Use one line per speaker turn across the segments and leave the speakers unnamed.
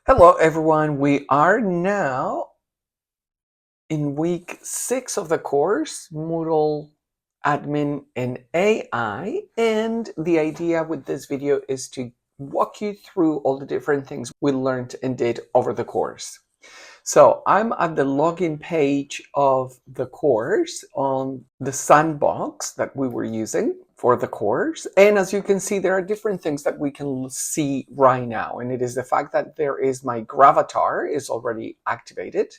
Hello everyone, we are now in week 6 of the course, Moodle Admin and AI, and the idea with this video is to walk you through all the different things we learned and did over the course. So I'm at the login page of the course on the sandbox that we were using for the course. And as you can see, there are different things that we can see right now. And it is the fact that there is my gravatar is already activated,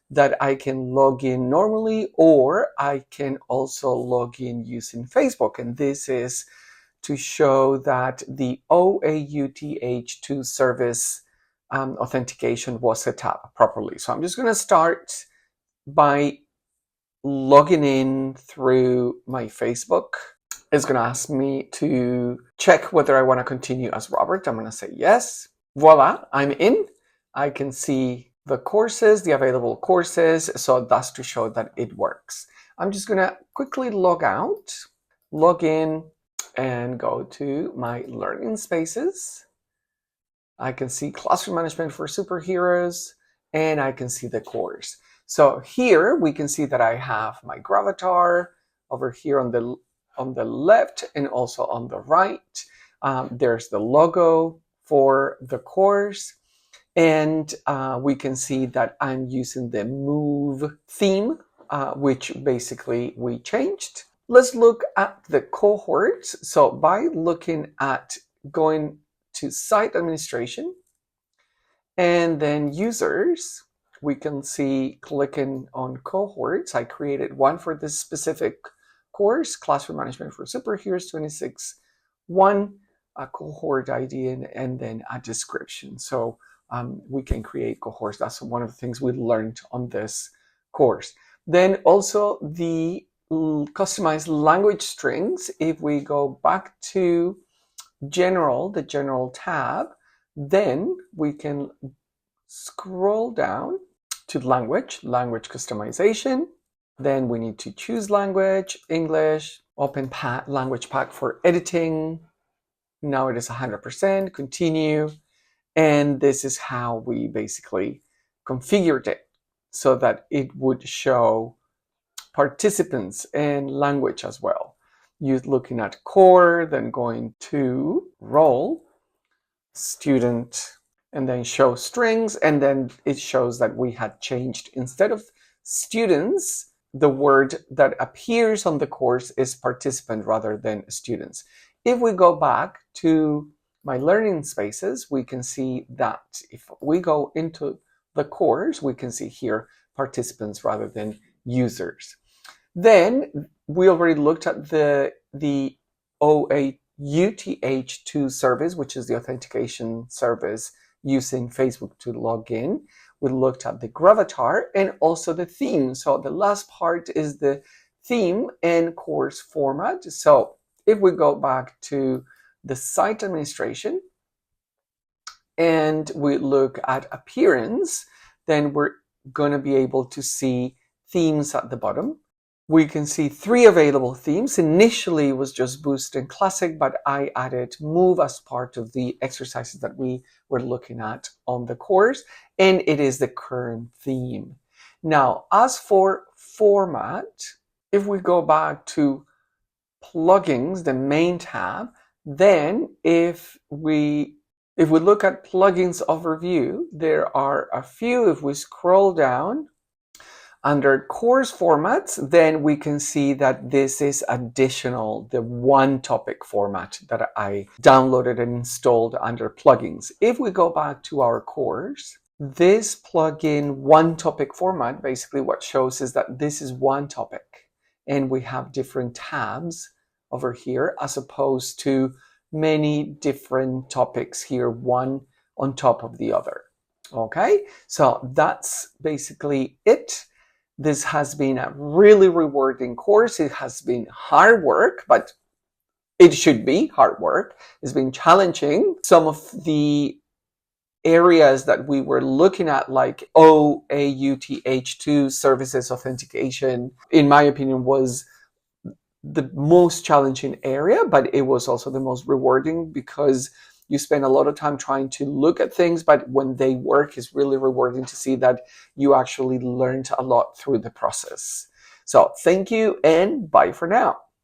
that I can log in normally, or I can also log in using Facebook. And this is to show that the OAuth2 service authentication was set up properly. So I'm just going to start by logging in through my Facebook. It's going to ask me to check whether I want to continue as Robert. I'm going to say yes. Voila, I'm in. I can see the courses, the available courses. So that's to show that it works. I'm just going to quickly log out, log in, and go to my learning spaces. I can see classroom management for superheroes, and I can see the course. So here we can see that I have my gravatar over here on the left and also on the right. There's the logo for the course, and we can see that I'm using the move theme, which basically we changed. Let's look at the cohorts. So by looking at going to site administration and then users, we can see clicking on cohorts. I created one for this specific course, Classroom Management for Superheroes 26.1, a cohort ID, and then a description. So we can create cohorts. That's one of the things we learned on this course. Then also the customized language strings. If we go back to General, the General tab, then we can scroll down to language customization. Then we need to choose language, English, open language pack for editing. Now it is 100%, continue. And this is how we basically configured it so that it would show participants and language as well. You looking at core, then going to role, student, and then show strings, and then it shows that we had changed, instead of students, the word that appears on the course is participant rather than students. If we go back to my learning spaces, we can see that if we go into the course, we can see here participants rather than users. Then we already looked at the OAuth2 service, which is the authentication service using Facebook to log in. We looked at the gravatar and also the theme. So the last part is the theme and course format. So if we go back to the site administration and we look at appearance, then we're going to be able to see themes at the bottom. We can see 3 available themes. Initially, it was just Boost and Classic, but I added Move as part of the exercises that we were looking at on the course, and it is the current theme. Now, as for format, if we go back to plugins, the main tab, then if we look at plugins overview, there are a few. If we scroll down, under course formats, then we can see that this is additional, the one topic format that I downloaded and installed under plugins. If we go back to our course, this plugin one topic format, basically what shows is that this is one topic and we have different tabs over here as opposed to many different topics here, one on top of the other. Okay, so that's basically it. This has been a really rewarding course. It has been hard work, but it should be hard work. It's been challenging. Some of the areas that we were looking at, like OAuth2 services authentication, in my opinion, was the most challenging area, but it was also the most rewarding because You spend a lot of time trying to look at things, but when they work, it's really rewarding to see that you actually learned a lot through the process. So thank you and bye for now.